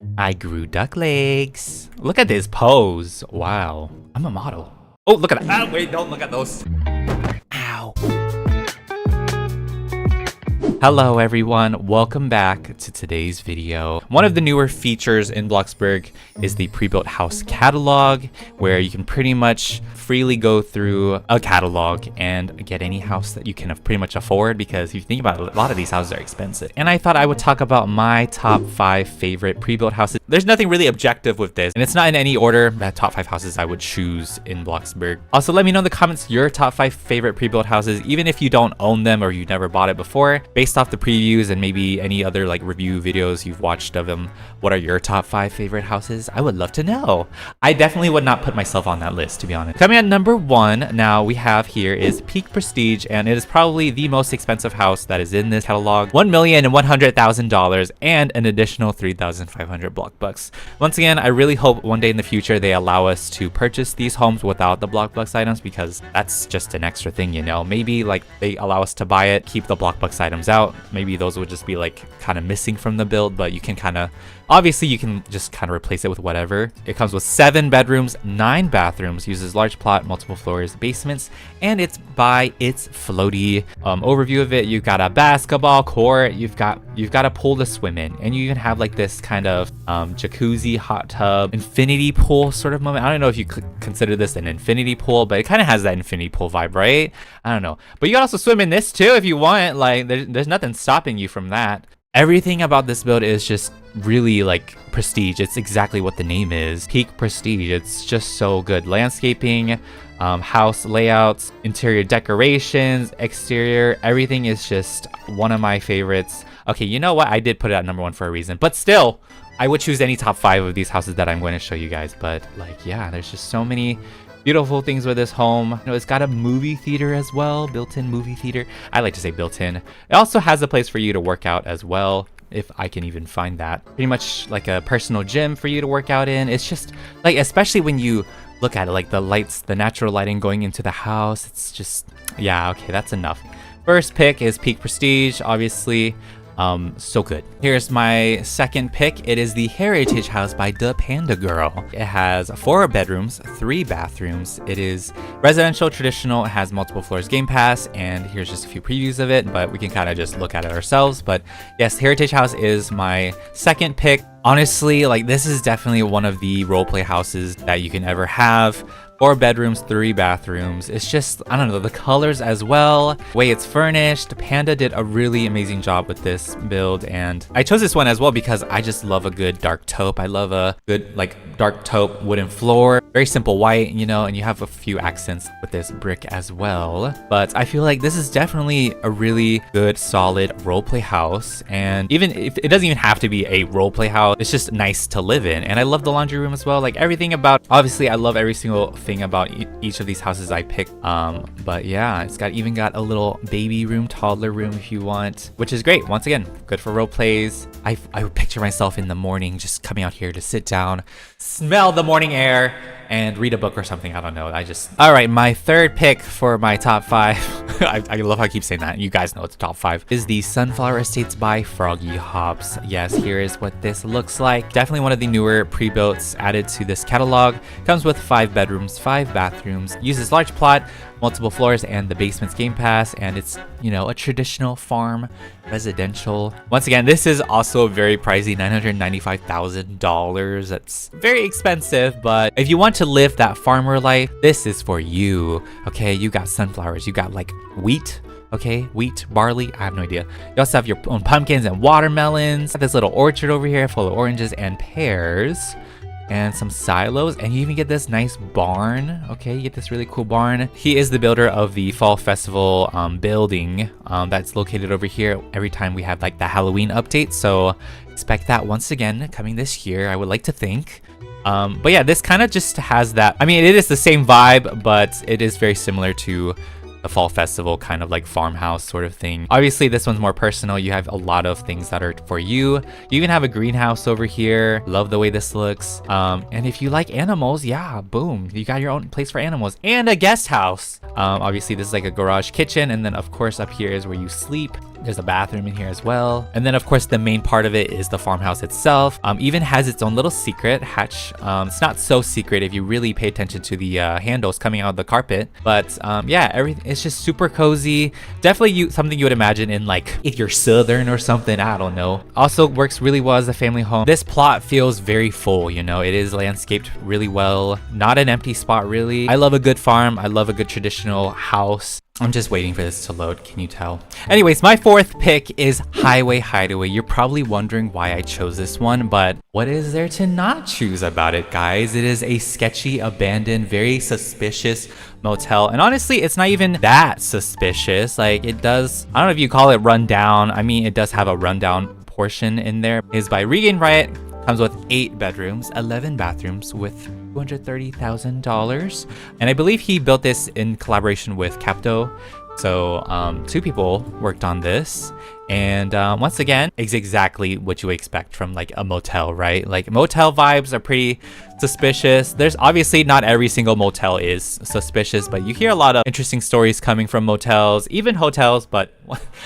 I grew duck legs. Look at this pose. Wow. I'm a model. Oh, look at that. Ah, wait, don't look at those. Ow. Hello everyone, welcome back to today's video. One of the newer features in Bloxburg is the pre-built house catalog, where you can pretty much freely go through a catalog and get any house that you can pretty much afford, because if you think about it, a lot of these houses are expensive. And I thought I would talk about my top 5 favorite pre-built houses. There's nothing really objective with this, and it's not in any order. The top 5 houses I would choose in Bloxburg. Also, let me know in the comments your top 5 favorite pre-built houses, even if you don't own them or you never bought it before. Based off the previews and maybe any other like review videos you've watched of them, what are your top 5 favorite houses? I would love to know. I definitely would not put myself on that list, to be honest. Coming at number 1 now we have here is Peak Prestige, and it is probably the most expensive house that is in this catalog. $1,100,000 and an additional 3,500 block bucks. Once again, I really hope one day in the future they allow us to purchase these homes without the block bucks items, because that's just an extra thing, you know. Maybe like they allow us to buy it, keep the block bucks items out. Maybe those would just be like kind of missing from the build, but you can kind of, obviously you can just kind of replace it with whatever. It comes with 7 bedrooms, 9 bathrooms, uses large plot, multiple floors, basements, and it's by its floaty. Overview of it, you've got a basketball court, you've got a pool to swim in, and you even have like this kind of jacuzzi, hot tub, infinity pool sort of moment. I don't know if you could consider this an infinity pool, but it kind of has that infinity pool vibe, right? I don't know, but you can also swim in this too if you want. Like there's nothing stopping you from that. Everything about this build is just really like prestige. It's exactly what the name is, Peak Prestige. It's just so good. Landscaping, house layouts, interior decorations, exterior, everything is just one of my favorites. Okay, you know what? I did put it at number 1 for a reason, but still, I would choose any top 5 of these houses that I'm going to show you guys. But like, yeah, there's just so many beautiful things with this home. You know, it's got a movie theater as well, built-in movie theater. I like to say built-in. It also has a place for you to work out as well, if I can even find that. Pretty much like a personal gym for you to work out in. It's just like, especially when you look at it, like the lights, the natural lighting going into the house, it's just, yeah, okay, that's enough. First pick is Peak Prestige, obviously. So good. Here's my second pick. It is the Heritage House by the Panda Girl. It has 4 bedrooms, 3 bathrooms. It is residential, traditional. It has multiple floors, Game Pass, and here's just a few previews of it, but we can kind of just look at it ourselves. But yes, Heritage House is my second pick. Honestly, like this is definitely one of the roleplay houses that you can ever have. 4 bedrooms, 3 bathrooms. It's just, I don't know, the colors as well, the way it's furnished. Panda did a really amazing job with this build, and I chose this one as well because I just love a good dark taupe. I love a good like dark taupe wooden floor, very simple white, you know, and you have a few accents with this brick as well. But I feel like this is definitely a really good, solid roleplay house, and even if it doesn't even have to be a roleplay house, it's just nice to live in. And I love the laundry room as well. Like everything about, obviously I love every single thing about each of these houses I picked, but yeah, it's even got a little baby room, toddler room if you want, which is great. Once again, good for role plays. I would picture myself in the morning just coming out here to sit down, smell the morning air, and read a book or something. I don't know. All right, my third pick for my top 5 I love how I keep saying that. You guys know it's top 5 is the Sunflower Estates by Froggy Hops. Yes, here is what this looks like. Definitely one of the newer pre-builts added to this catalog. Comes with 5 bedrooms, 5 bathrooms, uses large plot, multiple floors, and the basement's Game Pass, and it's, you know, a traditional farm residential. Once again, this is also very pricey, $995,000. That's very expensive, but if you want to live that farmer life, this is for you. Okay, you got sunflowers, you got like wheat. Okay, wheat, barley, I have no idea. You also have your own pumpkins and watermelons. Got this little orchard over here full of oranges and pears, and some silos, and you even get this nice barn. Okay, you get this really cool barn. He is the builder of the Fall Festival building that's located over here every time we have like the Halloween update, so expect that once again coming this year, I would like to think. But yeah, this kind of just has that, I mean, it is the same vibe, but it is very similar to the Fall Festival kind of like farmhouse sort of thing. Obviously this one's more personal. You have a lot of things that are for you. You even have a greenhouse over here. Love the way this looks. And if you like animals, yeah, boom, you got your own place for animals and a guest house. Obviously this is like a garage kitchen, and then of course up here is where you sleep. There's a bathroom in here as well. And then of course the main part of it is the farmhouse itself. Even has its own little secret hatch. It's not so secret if you really pay attention to the handles coming out of the carpet. But yeah, everything, it's just super cozy. Definitely something you would imagine in like if you're southern or something, I don't know. Also works really well as a family home. This plot feels very full, you know, it is landscaped really well. Not an empty spot really. I love a good farm. I love a good traditional house. I'm just waiting for this to load, can you tell? Anyways, my fourth pick is Hideaway. You're probably wondering why I chose this one, but what is there to not choose about it, guys? It is a sketchy, abandoned, very suspicious motel. And honestly, it's not even that suspicious. Like it does, I don't know if you call it rundown. I mean, it does have a rundown portion in there. It is by Regain Riot. Comes with 8 bedrooms, 11 bathrooms with $230,000. And I believe he built this in collaboration with Capto. So 2 people worked on this. And once again, it's exactly what you expect from like a motel, right? Like motel vibes are pretty suspicious. There's obviously not every single motel is suspicious, but you hear a lot of interesting stories coming from motels, even hotels. But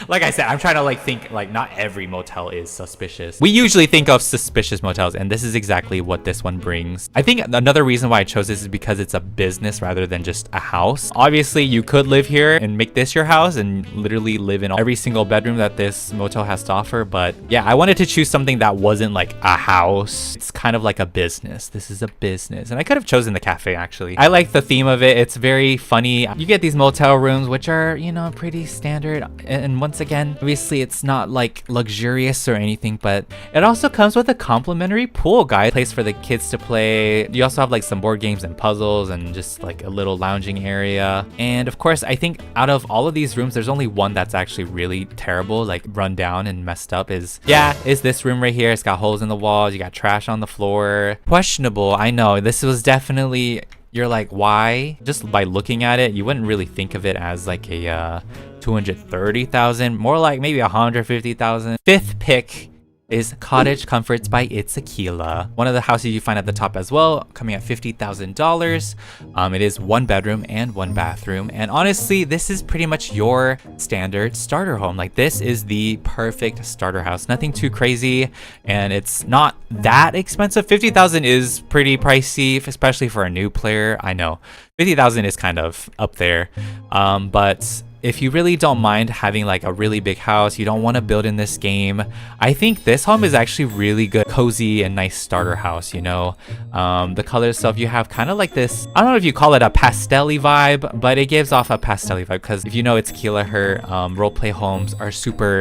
like I said, I'm trying to like think like not every motel is suspicious. We usually think of suspicious motels, and this is exactly what this one brings. I think another reason why I chose this is because it's a business rather than just a house. Obviously, you could live here and make this your house and literally live in every single bedroom that this motel has to offer. But yeah, I wanted to choose something that wasn't like a house. It's kind of like a business. This is a business, and I could have chosen the cafe actually. I like the theme of it. It's very funny. You get these motel rooms which are, you know, pretty standard, and once again, obviously it's not like luxurious or anything, but it also comes with a complimentary pool, guys. Place for the kids to play. You also have like some board games and puzzles and just like a little lounging area. And of course, I think out of all of these rooms, there's only one that's actually really terrible, like run down and messed up is this room right here. It's got holes in the walls. You got trash on the floor. Questionable. I know this was definitely, you're like, why? Just by looking at it, you wouldn't really think of it as like a 230,000, more like maybe 150,000. Fifth pick is Cottage Comforts by It's Aquila. One of the houses you find at the top as well, coming at $50,000. It is 1 bedroom and 1 bathroom. And honestly, this is pretty much your standard starter home. Like this is the perfect starter house. Nothing too crazy, and it's not that expensive. 50,000 is pretty pricey, especially for a new player. I know 50,000 is kind of up there, but if you really don't mind having like a really big house, you don't want to build in this game, I think this home is actually really good, cozy and nice starter house, you know. The color itself, you have kind of like this, I don't know if you call it a pastel-y vibe, but it gives off a pastel-y vibe because if you know It's Aquila, her roleplay homes are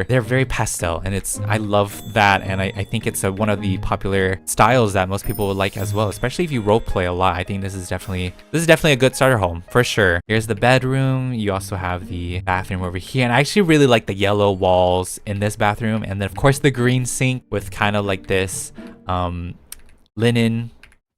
they're very pastel, and I love that, and I think it's one of the popular styles that most people would like as well, especially if you roleplay a lot. I think this is definitely a good starter home for sure. Here's the bedroom. You also have the bathroom over here, and I actually really like the yellow walls in this bathroom, and then of course the green sink with kind of like this linen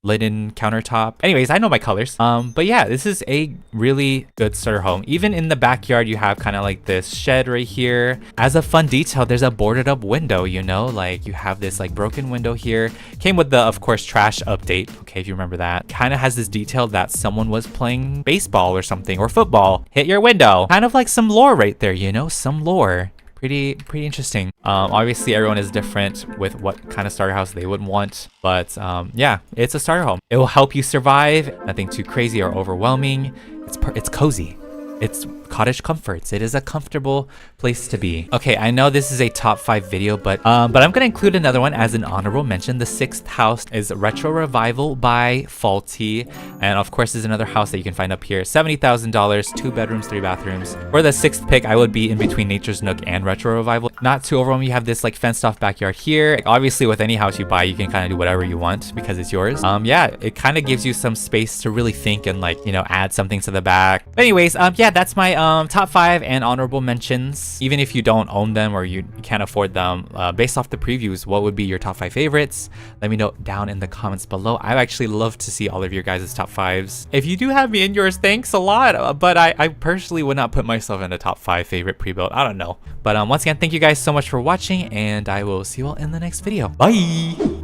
countertop. Anyways, I know my colors. But yeah, this is a really good starter home. Even in the backyard, you have kind of like this shed right here. As a fun detail, there's a boarded up window, you know, like you have this like broken window here. Came with the, of course, trash update. Okay, if you remember that. Kind of has this detail that someone was playing baseball or something, or football, hit your window. Kind of like some lore right there, you know, some lore. Pretty interesting. Obviously everyone is different with what kind of starter house they would want, but yeah, it's a starter home. It will help you survive. Nothing too crazy or overwhelming. It's cozy. It's Cottage Comforts. It is a comfortable place to be. Okay, I know this is a top 5 video, but I'm gonna include another one as an honorable mention. The 6th house is Retro Revival by Faulty, and of course is another house that you can find up here. $70,000, 2 bedrooms, 3 bathrooms. For the 6th pick, I would be in between Nature's Nook and Retro Revival. Not too overwhelming. You have this like fenced off backyard here. Obviously, with any house you buy, you can kind of do whatever you want because it's yours. Yeah, it kind of gives you some space to really think and like, you know, add something to the back. But anyways, yeah, that's my top 5 and honorable mentions. Even if you don't own them or you can't afford them, based off the previews, what would be your top 5 favorites? Let me know down in the comments below. I'd actually love to see all of your guys' top 5s. If you do have me in yours, thanks a lot. But I personally would not put myself in the top 5 favorite pre-built. I don't know. But once again, thank you guys so much for watching, and I will see you all in the next video. Bye!